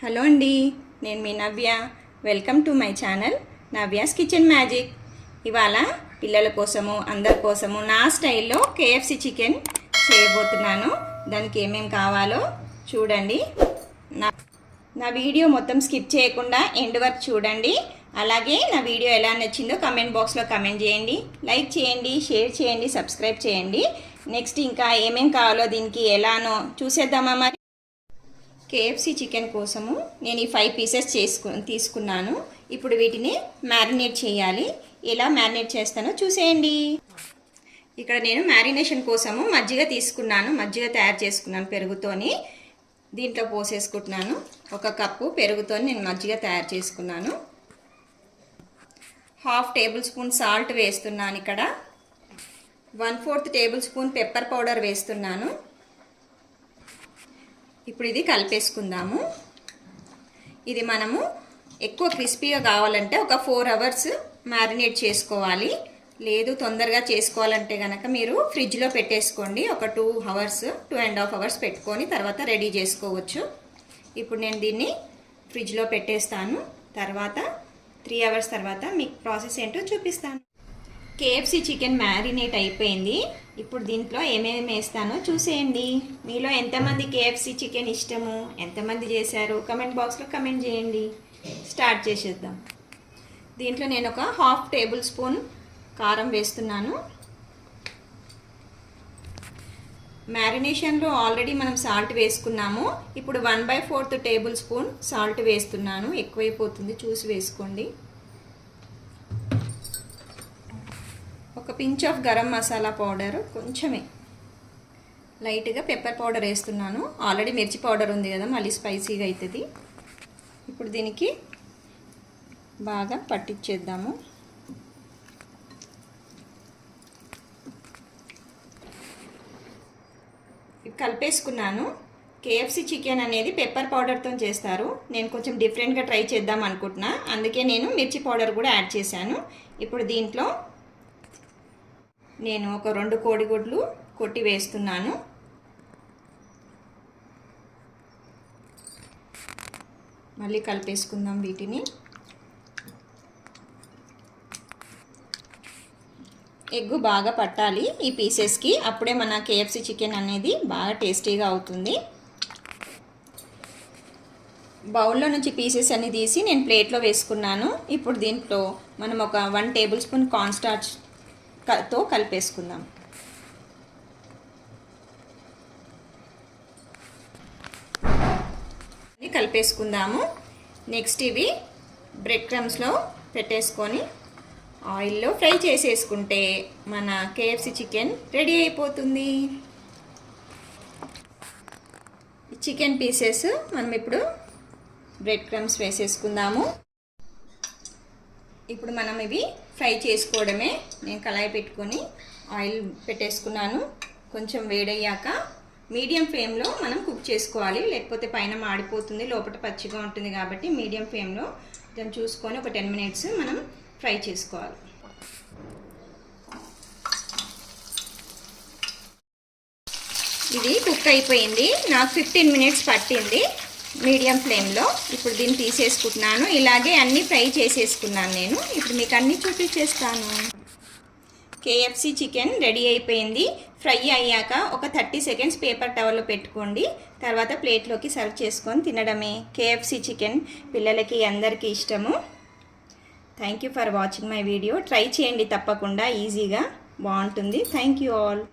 Hello అండి, నేను మీ Navya. Welcome to my channel Navya's kitchen magic. ఇవాళ పిల్లల కోసము అందరి కోసము నా స్టైల్లో కేఎఫ్సి చికెన్ చేయబోతున్నాను. దానికి ఏమేమి కావాలో చూడండి. నా వీడియో మొత్తం స్కిప్ చేయకుండా ఎండ్ వరకు చూడండి. అలాగే నా వీడియో ఎలా నచ్చిందో కమెంట్ బాక్స్లో కమెంట్ చేయండి, లైక్ చేయండి, షేర్ చేయండి, సబ్స్క్రైబ్ చేయండి. నెక్స్ట్ ఇంకా ఏమేమి కావాలో దీనికి ఎలానో చూసేద్దామా. మరి కేఎఫ్సి చికెన్ కోసము నేను ఈ 5 పీసెస్ తీసుకున్నాను. ఇప్పుడు వీటిని మ్యారినేట్ చేయాలి. ఎలా మ్యారినేట్ చేస్తానో చూసేయండి. ఇక్కడ నేను మ్యారినేషన్ కోసము మజ్జిగ తీసుకున్నాను. మజ్జిగ తయారు చేసుకున్నాను పెరుగుతోని. దీంట్లో పోసేసుకుంటున్నాను. 1 కప్పు పెరుగుతో నేను మజ్జిగ తయారు చేసుకున్నాను. 1/2 టేబుల్ స్పూన్ సాల్ట్ వేస్తున్నాను. ఇక్కడ 1/4 టేబుల్ స్పూన్ పెప్పర్ పౌడర్ వేస్తున్నాను. ఇప్పుడు ఇది కలిపేసుకుందాము. ఇది మనము ఎక్కువ క్రిస్పీగా కావాలంటే ఒక 4 అవర్స్ మ్యారినేట్ చేసుకోవాలి. లేదు తొందరగా చేసుకోవాలంటే కనుక మీరు ఫ్రిడ్జ్లో పెట్టేసుకోండి. ఒక 2 అవర్స్ 2.5 అవర్స్ పెట్టుకొని తర్వాత రెడీ చేసుకోవచ్చు. ఇప్పుడు నేను దీన్ని ఫ్రిడ్జ్లో పెట్టేస్తాను. తర్వాత 3 అవర్స్ తర్వాత మీకు ప్రాసెస్ ఏంటో చూపిస్తాను. కేఎఫ్సి చికెన్ మ్యారినేట్ అయిపోయింది. ఇప్పుడు దీంట్లో ఏమేమి వేస్తానో చూసేయండి. మీలో ఎంతమంది కేఎఫ్సి చికెన్ ఇష్టము, ఎంతమంది చేశారు కమెంట్ బాక్స్లో కమెంట్ చేయండి. స్టార్ట్ చేసేద్దాం. దీంట్లో నేను ఒక 1/2 టేబుల్ స్పూన్ కారం వేస్తున్నాను. మ్యారినేషన్లో ఆల్రెడీ మనం సాల్ట్ వేసుకున్నాము. ఇప్పుడు 1/4 టేబుల్ స్పూన్ సాల్ట్ వేస్తున్నాను. ఎక్కువైపోతుంది, చూసి వేసుకోండి. ఒక pinch of garam masala powder, కొంచెమే లైట్గా పెప్పర్ పౌడర్ వేస్తున్నాను. ఆల్రెడీ మిర్చి పౌడర్ ఉంది కదా, మళ్ళీ స్పైసీగా అవుతుంది. ఇప్పుడు దీనికి బాగా పట్టించేద్దాము. కలిపేసుకున్నాను. కేఎఫ్సి చికెన్ అనేది పెప్పర్ పౌడర్తో చేస్తారు. నేను కొంచెం డిఫరెంట్గా ట్రై చేద్దాం అనుకుంటున్నా, అందుకే నేను మిర్చి పౌడర్ కూడా యాడ్ చేశాను. ఇప్పుడు దీంట్లో నేను ఒక 2 కోడిగుడ్లు కొట్టి వేస్తున్నాను. మళ్ళీ కలిపేసుకుందాం వీటిని. ఎగ్గు బాగా పట్టాలి ఈ పీసెస్కి, అప్పుడే మన కేఎఫ్సి చికెన్ అనేది బాగా టేస్టీగా అవుతుంది. బౌల్లో నుంచి పీసెస్ అన్ని తీసి నేను ప్లేట్లో వేసుకున్నాను. ఇప్పుడు దీంట్లో మనం ఒక 1 టేబుల్ స్పూన్ కార్న్ స్టార్చ్ తో కలిపేసుకుందాం. కలిపేసుకుందాము. నెక్స్ట్ ఇవి బ్రెడ్ క్రమ్స్లో పెట్టేసుకొని ఆయిల్లో ఫ్రై చేసేసుకుంటే మన కేఎఫ్సి చికెన్ రెడీ అయిపోతుంది. చికెన్ పీసెస్ మనం ఇప్పుడు బ్రెడ్ క్రమ్స్ వేసేసుకుందాము. ఇప్పుడు మనం ఇవి ఫ్రై చేసుకోవడమే. నేను కళాయి పెట్టుకొని ఆయిల్ పెట్టేసుకున్నాను. కొంచెం వేడయ్యాక మీడియం ఫ్లేమ్లో మనం కుక్ చేసుకోవాలి, లేకపోతే పైన మాడిపోతుంది, లోపల పచ్చిగా ఉంటుంది. కాబట్టి మీడియం ఫ్లేమ్లో దాన్ని చూసుకొని ఒక 10 మినిట్స్ మనం ఫ్రై చేసుకోవాలి. ఇది కుక్ అయిపోయింది. నాకు 15 మినిట్స్ పట్టింది మీడియం ఫ్లేమ్లో. ఇప్పుడు దీన్ని తీసేసుకుంటున్నాను. ఇలాగే అన్నీ ఫ్రై చేసేసుకున్నాను నేను. ఇప్పుడు మీకు అన్నీ చూపించేస్తాను. కేఎఫ్సి చికెన్ రెడీ అయిపోయింది. ఫ్రై అయ్యాక ఒక 30 సెకండ్స్ పేపర్ టవల్లో పెట్టుకోండి. తర్వాత ప్లేట్లోకి సర్వ్ చేసుకొని తినడమే. కేఎఫ్సి చికెన్ పిల్లలకి అందరికీ ఇష్టము. Thank you for watching my video. Try చేయండి తప్పకుండా, ఈజీగా బాగుంటుంది. Thank you all.